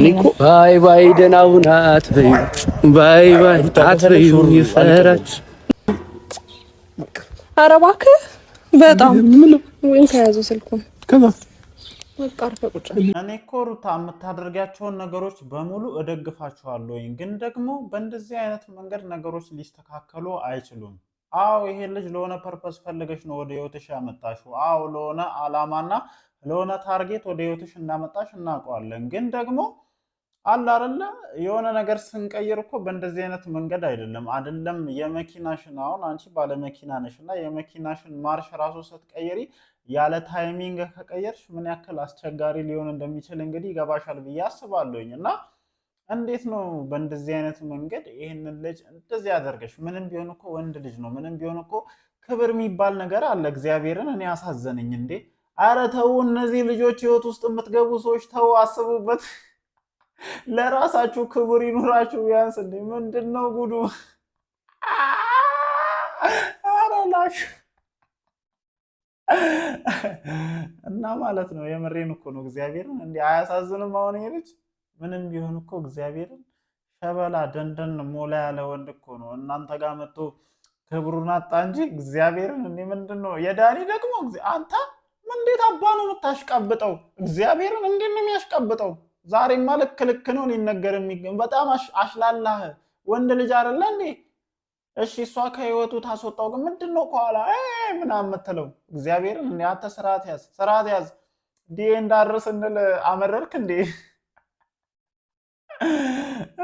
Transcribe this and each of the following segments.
ባይ ባይ ደህና ሁን አትበይው፣ ባይ ባይ አትበይው ይፈራች። ኧረ እባክህ በጣም ወይን ከያዘው ስልኩን እኔ እኮ ሩታ የምታደርጋቸውን ነገሮች በሙሉ እደግፋቸዋለሁ፣ ግን ደግሞ በእንደዚህ አይነት መንገድ ነገሮች ሊስተካከሉ አይችሉም። አዎ ይሄ ልጅ ለሆነ ፐርፐስ ፈልገሽ ነው ወደ ህይወትሽ ያመጣሽው። አዎ ለሆነ አላማና ለሆነ ታርጌት ወደ ህይወትሽ እንዳመጣሽ እናውቀዋለን። ግን ደግሞ አለ አይደለ የሆነ ነገር ስንቀይር እኮ በእንደዚህ አይነት መንገድ አይደለም የመኪናሽን አሁን አንቺ ባለ መኪና ነሽና የመኪናሽን ማርሽ ራሱ ስትቀይሪ ያለ ታይሚንግ ከቀየርሽ ምን ያክል አስቸጋሪ ሊሆን እንደሚችል እንግዲህ ይገባሻል ብዬ አስባለሁኝ። እና እንዴት ነው በእንደዚህ አይነት መንገድ ይህንን ልጅ እንደዚህ ያደርገሽ? ምንም ቢሆን እኮ ወንድ ልጅ ነው። ምንም ቢሆን እኮ ክብር የሚባል ነገር አለ። እግዚአብሔርን እኔ አሳዘነኝ እንዴ! አረ ተው፣ እነዚህ ልጆች ህይወት ውስጥ የምትገቡ ሰዎች ተው፣ አስቡበት። ለራሳችሁ ክብር ይኑራችሁ ቢያንስ። እንዴ ምንድን ነው ጉዱ? አረ ላሽ እና ማለት ነው የምሬን እኮ ነው እግዚአብሔርን። እንዴ አያሳዝንም? አሁን ይሄ ልጅ ምንም ቢሆን እኮ እግዚአብሔርን ሸበላ ደንደን ሞላ ያለ ወንድ እኮ ነው። እናንተ ጋር መጥቶ ክብሩን አጣ እንጂ እግዚአብሔርን። እንዴ ምንድን ነው የዳኒ ደግሞ አንተ እንዴት አባ ነው የምታሽቃብጠው? እግዚአብሔርን እንዴት ነው የሚያሽቃብጠው? ዛሬማ ልክ ነው ሊነገር የሚገኝ በጣም አሽላላህ ወንድ ልጅ አይደለ እንዴ? እሺ እሷ ከህይወቱ ታስወጣው፣ ግን ምንድን ነው ከኋላ ምናምን የምትለው? እግዚአብሔርን እንዴ አንተ ስርዓት ያዝ። ዲኤ እንዳርስ እንል አመረርክ እንዴ?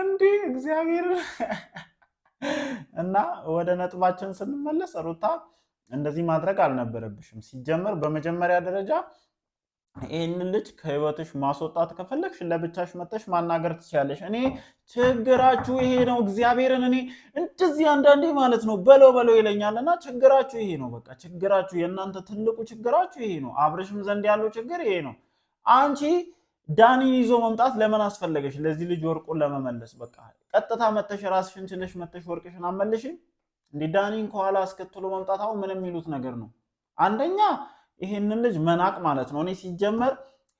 እንዴ እግዚአብሔር። እና ወደ ነጥባችን ስንመለስ ሩታ እንደዚህ ማድረግ አልነበረብሽም። ሲጀመር በመጀመሪያ ደረጃ ይህንን ልጅ ከህይወትሽ ማስወጣት ከፈለግሽ ለብቻሽ መጥተሽ ማናገር ትችያለሽ። እኔ ችግራችሁ ይሄ ነው። እግዚአብሔርን እኔ እንደዚህ አንዳንዴ ማለት ነው በለው ይለኛልና ችግራችሁ ይሄ ነው። በቃ ችግራችሁ፣ የእናንተ ትልቁ ችግራችሁ ይሄ ነው። አብርሽም ዘንድ ያለው ችግር ይሄ ነው። አንቺ ዳኒን ይዞ መምጣት ለምን አስፈለገሽ? ለዚህ ልጅ ወርቁን ለመመለስ በቃ ቀጥታ መጥተሽ ራስሽን ችለሽ መጥተሽ ወርቅሽን አመልሽኝ። እንዴ ዳኒን ከኋላ አስከትሎ መምጣት አሁን ምንም የሚሉት ነገር ነው። አንደኛ ይሄንን ልጅ መናቅ ማለት ነው። እኔ ሲጀመር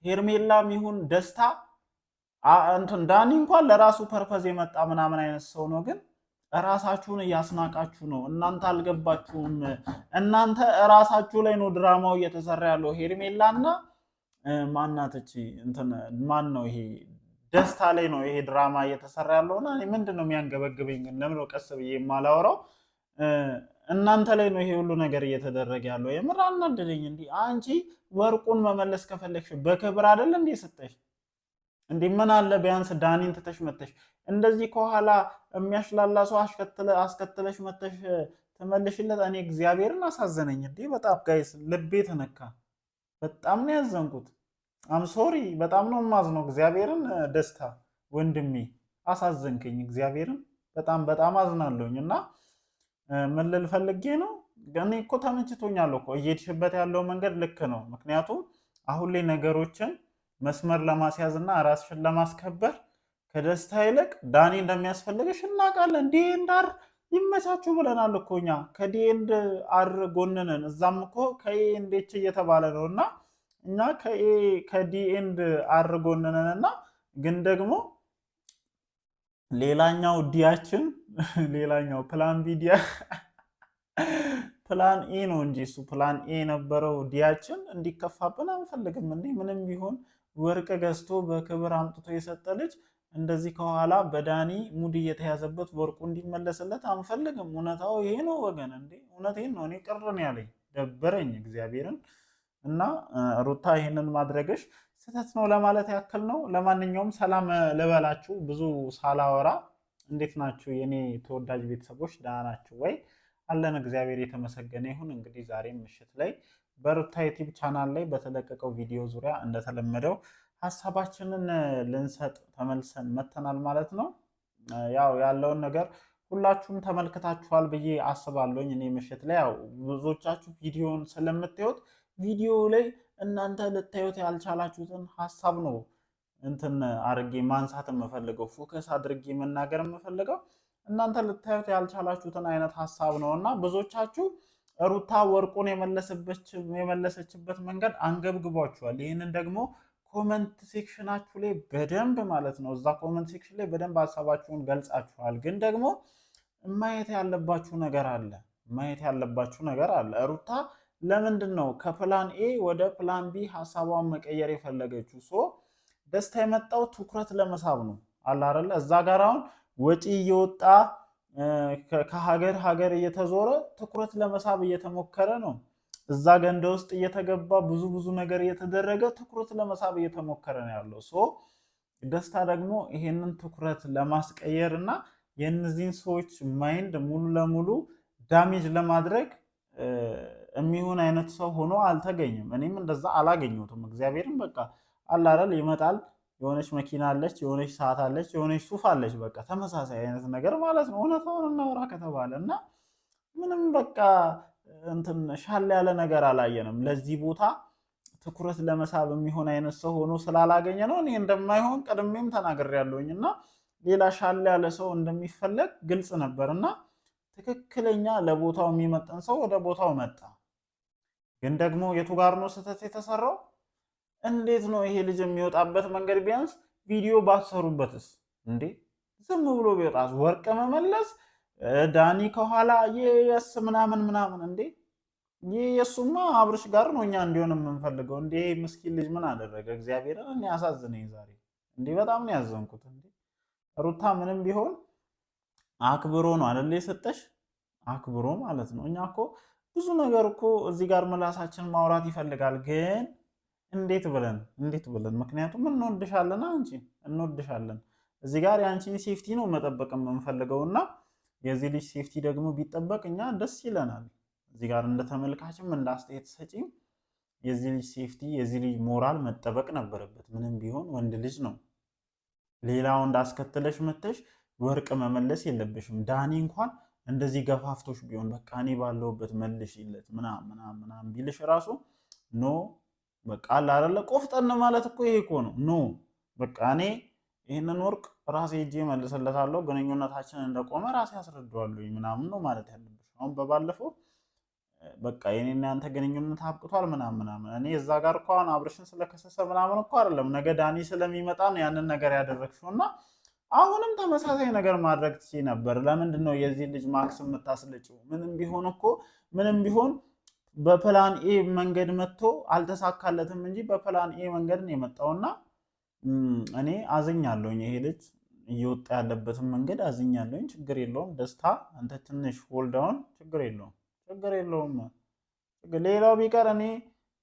ሄርሜላም ይሁን ደስታ እንትን ዳኒ እንኳን ለራሱ ፐርፐዝ የመጣ ምናምን አይነት ሰው ነው። ግን ራሳችሁን እያስናቃችሁ ነው። እናንተ አልገባችሁም። እናንተ ራሳችሁ ላይ ነው ድራማው እየተሰራ ያለው። ሄርሜላና ማናተች እንትን ማን ነው ይሄ ደስታ ላይ ነው ይሄ ድራማ እየተሰራ ያለውና እኔ ምንድነው የሚያንገበግበኝ? ግን ለምን ቀስ ብዬ የማላወራው እናንተ ላይ ነው ይሄ ሁሉ ነገር እየተደረገ ያለው። የምር አናደደኝ። እንዲህ አንቺ ወርቁን መመለስ ከፈለግሽ በክብር አይደል እንዴ ሰጠሽ? እንዴ ምን አለ ቢያንስ ዳኒን ትተሽ መተሽ እንደዚህ ከኋላ የሚያሽላላ ሰው አስከትለሽ መተሽ ተመልሽለት። እኔ እግዚአብሔርን አሳዘነኝ እንዴ በጣም ጋይስ፣ ልቤ ተነካ። በጣም ነው ያዘንኩት። አም ሶሪ፣ በጣም ነው የማዝነው። እግዚአብሔርን ደስታ ወንድሜ አሳዘንከኝ። እግዚአብሔርን በጣም አዝናለሁኝ። እና ምን ልል ፈልጌ ነው፣ እኔ እኮ ተመችቶኛል እኮ እየሄድሽበት ያለው መንገድ ልክ ነው። ምክንያቱም አሁን ላይ ነገሮችን መስመር ለማስያዝ እና ራስሽን ለማስከበር ከደስታ ይልቅ ዳኒ እንደሚያስፈልግሽ እናውቃለን። ዲኤንአር ይመቻችሁ ብለናል እኮ እኛ ከዲኤንድ አር ጎንነን። እዛም እኮ ከኤንዴች እየተባለ ነው እና እኛ ከዲኤንድ አር ጎንነን እና ግን ደግሞ ሌላኛው ዲያችን ሌላኛው ፕላን ቢ ዲያ ፕላን ኤ ነው እንጂ እሱ ፕላን ኤ የነበረው ዲያችን እንዲከፋብን አንፈልግም። እንዴ ምንም ቢሆን ወርቅ ገዝቶ በክብር አምጥቶ የሰጠ ልጅ እንደዚህ ከኋላ በዳኒ ሙድ እየተያዘበት ወርቁ እንዲመለስለት አንፈልግም። እውነታው ይሄ ነው ወገን። እንዴ እውነቴን ነው። እኔ ቅርን ያለኝ ደበረኝ እግዚአብሔርን። እና ሩታ ይሄንን ማድረግሽ ስህተት ነው ለማለት ያክል ነው። ለማንኛውም ሰላም ልበላችሁ ብዙ ሳላወራ። እንዴት ናችሁ የኔ ተወዳጅ ቤተሰቦች? ደህና ናችሁ ወይ? አለን እግዚአብሔር የተመሰገነ ይሁን። እንግዲህ ዛሬም ምሽት ላይ በሩታ ዩቲዩብ ቻናል ላይ በተለቀቀው ቪዲዮ ዙሪያ እንደተለመደው ሀሳባችንን ልንሰጥ ተመልሰን መተናል ማለት ነው። ያው ያለውን ነገር ሁላችሁም ተመልክታችኋል ብዬ አስባለሁኝ። እኔ ምሽት ላይ ያው ብዙዎቻችሁ ቪዲዮን ስለምታዩት ቪዲዮ ላይ እናንተ ልታዩት ያልቻላችሁትን ሀሳብ ነው እንትን አድርጌ ማንሳት የምፈልገው፣ ፎከስ አድርጌ መናገር የምፈልገው እናንተ ልታዩት ያልቻላችሁትን አይነት ሀሳብ ነው። እና ብዙዎቻችሁ ሩታ ወርቁን የመለሰችበት መንገድ አንገብግቧችኋል። ይህንን ደግሞ ኮመንት ሴክሽናችሁ ላይ በደንብ ማለት ነው እዛ ኮመንት ሴክሽን ላይ በደንብ ሀሳባችሁን ገልጻችኋል። ግን ደግሞ ማየት ያለባችሁ ነገር አለ ሩታ ለምንድን ነው ከፕላን ኤ ወደ ፕላን ቢ ሀሳቧን መቀየር የፈለገችው? ደስታ የመጣው ትኩረት ለመሳብ ነው አለ አይደለ? እዛ ጋር አሁን ወጪ እየወጣ ከሀገር እየተዞረ ትኩረት ለመሳብ እየተሞከረ ነው። እዛ ገንዳ ውስጥ እየተገባ ብዙ ነገር እየተደረገ ትኩረት ለመሳብ እየተሞከረ ነው ያለው። ደስታ ደግሞ ይሄንን ትኩረት ለማስቀየር እና የእነዚህን ሰዎች ማይንድ ሙሉ ለሙሉ ዳሜጅ ለማድረግ የሚሆን አይነት ሰው ሆኖ አልተገኘም። እኔም እንደዛ አላገኘሁትም። እግዚአብሔርም በቃ አላረል ይመጣል። የሆነች መኪና አለች፣ የሆነች ሰዓት አለች፣ የሆነች ሱፍ አለች። በቃ ተመሳሳይ አይነት ነገር ማለት ነው እውነታውን እናውራ ከተባለ እና ምንም በቃ እንትን ሻል ያለ ነገር አላየንም። ለዚህ ቦታ ትኩረት ለመሳብ የሚሆን አይነት ሰው ሆኖ ስላላገኘ ነው። እኔ እንደማይሆን ቀድሜም ተናግሬያለሁኝ እና ሌላ ሻል ያለ ሰው እንደሚፈለግ ግልጽ ነበር እና ትክክለኛ ለቦታው የሚመጠን ሰው ወደ ቦታው መጣ። ግን ደግሞ የቱ ጋር ነው ስህተት የተሰራው? እንዴት ነው ይሄ ልጅ የሚወጣበት መንገድ ቢያንስ ቪዲዮ ባትሰሩበትስ እንዴ? ዝም ብሎ ቢወጣስ? ወርቅ መመለስ ዳኒ ከኋላ የስ ምናምን እንዴ? ይህ የሱማ አብርሽ ጋር ነው እኛ እንዲሆን የምንፈልገው። እንዴ ምስኪን ልጅ ምን አደረገ? እግዚአብሔርን እኔ አሳዝነኝ ዛሬ እንዴ በጣም ነው ያዘንኩት። እንዴ ሩታ ምንም ቢሆን አክብሮ ነው አይደል የሰጠሽ? አክብሮ ማለት ነው። እኛ እኮ ብዙ ነገር እኮ እዚህ ጋር ምላሳችን ማውራት ይፈልጋል፣ ግን እንዴት ብለን ምክንያቱም እንወድሻለን፣ አንቺ እንወድሻለን። እዚህ ጋር የአንቺን ሴፍቲ ነው መጠበቅ የምንፈልገውና የዚህ ልጅ ሴፍቲ ደግሞ ቢጠበቅ እኛ ደስ ይለናል። እዚህ ጋር እንደተመልካችም እንዳስተያየት ሰጪም የዚህ ልጅ ሴፍቲ የዚህ ልጅ ሞራል መጠበቅ ነበረበት። ምንም ቢሆን ወንድ ልጅ ነው። ሌላው እንዳስከተለሽ መተሽ ወርቅ መመለስ የለብሽም። ዳኒ እንኳን እንደዚህ ገፋፍቶሽ ቢሆን በቃ እኔ ባለሁበት መልሽለት ምናምን ቢልሽ ራሱ ኖ በቃ አላረለ ቆፍጠን ማለት እኮ ይሄ እኮ ነው። ኖ በቃ እኔ ይህንን ወርቅ ራሴ ሄጄ መልስለታለሁ፣ ግንኙነታችን እንደቆመ ራሴ አስረዳዋለሁ ምናምን ነው ማለት ያለብሽ። አሁን በባለፈው በቃ የኔና ያንተ ግንኙነት አብቅቷል ምናምን እኔ እዛ ጋር እኮ አሁን አብርሽን ስለከሰሰ ምናምን እኮ አይደለም፣ ነገ ዳኒ ስለሚመጣ ነው ያንን ነገር ያደረግሽው እና አሁንም ተመሳሳይ ነገር ማድረግ ትችይ ነበር። ለምንድን ነው የዚህ ልጅ ማክስ የምታስለጭው? ምንም ቢሆን በፕላን ኤ መንገድ መጥቶ አልተሳካለትም እንጂ በፕላን ኤ መንገድ ነው የመጣውና እኔ አዝኛለሁኝ። ይሄ ልጅ እየወጣ ያለበትን መንገድ አዝኛለሁኝ። ችግር የለውም ደስታ፣ አንተ ትንሽ ሆልዳውን፣ ችግር የለውም። ሌላው ቢቀር እኔ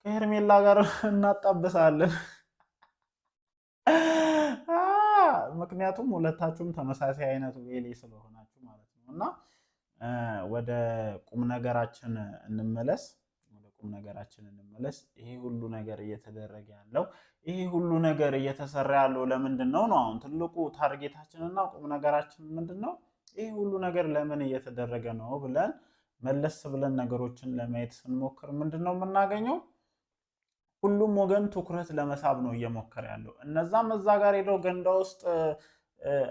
ከሄርሜላ ጋር እናጣበሳለን። ምክንያቱም ሁለታችሁም ተመሳሳይ አይነት ዌሌ ስለሆናችሁ ማለት ነው። እና ወደ ቁም ነገራችን እንመለስ። ይሄ ሁሉ ነገር እየተደረገ ያለው ይሄ ሁሉ ነገር እየተሰራ ያለው ለምንድን ነው? አሁን ትልቁ ታርጌታችንና ቁም ነገራችን ምንድን ነው? ይሄ ሁሉ ነገር ለምን እየተደረገ ነው ብለን መለስ ብለን ነገሮችን ለማየት ስንሞክር ምንድን ነው የምናገኘው? ሁሉም ወገን ትኩረት ለመሳብ ነው እየሞከረ ያለው። እነዛም እዛ ጋር ሄደው ገንዳ ውስጥ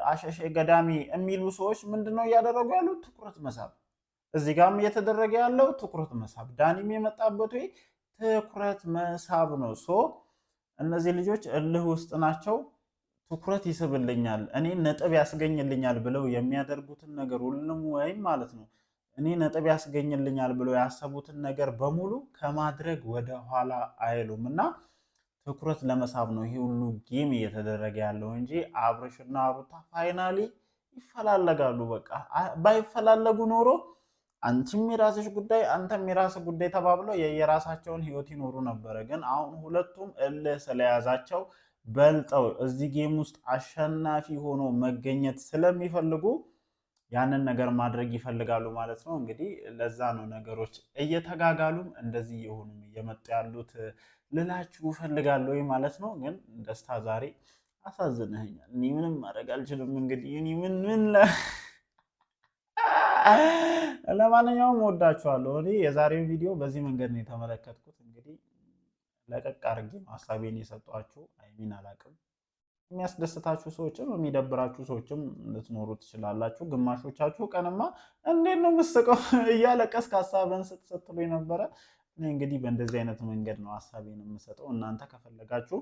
አሸሼ ገዳሚ የሚሉ ሰዎች ምንድነው እያደረጉ ያሉት? ትኩረት መሳብ። እዚህ ጋርም እየተደረገ ያለው ትኩረት መሳብ። ዳኒም የመጣበት ወይ ትኩረት መሳብ ነው። እነዚህ ልጆች እልህ ውስጥ ናቸው። ትኩረት ይስብልኛል፣ እኔ ነጥብ ያስገኝልኛል ብለው የሚያደርጉትን ነገር ሁሉም ወይም ማለት ነው እኔ ነጥብ ያስገኝልኛል ብለው ያሰቡትን ነገር በሙሉ ከማድረግ ወደ ኋላ አይሉም እና ትኩረት ለመሳብ ነው ይሄ ሁሉ ጌም እየተደረገ ያለው እንጂ አብርሽና ሩታ ፋይናሊ ይፈላለጋሉ። በቃ ባይፈላለጉ ኖሮ አንቺም የራስሽ ጉዳይ አንተም የራስህ ጉዳይ ተባብለው የየራሳቸውን ህይወት ይኖሩ ነበረ። ግን አሁን ሁለቱም እልህ ስለያዛቸው በልጠው እዚህ ጌም ውስጥ አሸናፊ ሆኖ መገኘት ስለሚፈልጉ ያንን ነገር ማድረግ ይፈልጋሉ ማለት ነው። እንግዲህ ለዛ ነው ነገሮች እየተጋጋሉም እንደዚህ የሆኑም እየመጡ ያሉት ልላችሁ እፈልጋለሁ ማለት ነው። ግን ደስታ ዛሬ አሳዝነኸኛል። እኔ ምንም ማድረግ አልችልም። እንግዲህ እኔ ምን ለማንኛውም ወዳችኋለሁ። እኔ የዛሬው ቪዲዮ በዚህ መንገድ ነው የተመለከትኩት። እንግዲህ ለቀቅ አድርጌ ሀሳቤን የሰጧችሁ አይሚን አላቅም። የሚያስደስታችሁ ሰዎችም የሚደብራችሁ ሰዎችም ልትኖሩ ትችላላችሁ። ግማሾቻችሁ ቀንማ እንዴት ነው የምትስቀው እያለቀስክ ሀሳብን ስትሉ ነበረ። እኔ እንግዲህ በእንደዚህ አይነት መንገድ ነው ሀሳቤን የምሰጠው። እናንተ ከፈለጋችሁ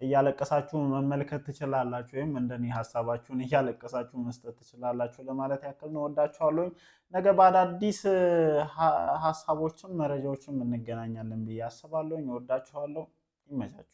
እያለቀሳችሁ መመልከት ትችላላችሁ፣ ወይም እንደኔ ሀሳባችሁን እያለቀሳችሁ መስጠት ትችላላችሁ ለማለት ያክል ነው። ወዳችኋለሁ። ነገ በአዳዲስ ሀሳቦችም መረጃዎችም እንገናኛለን ብዬ አስባለሁ። ወዳችኋለሁ። ይመቻችሁ።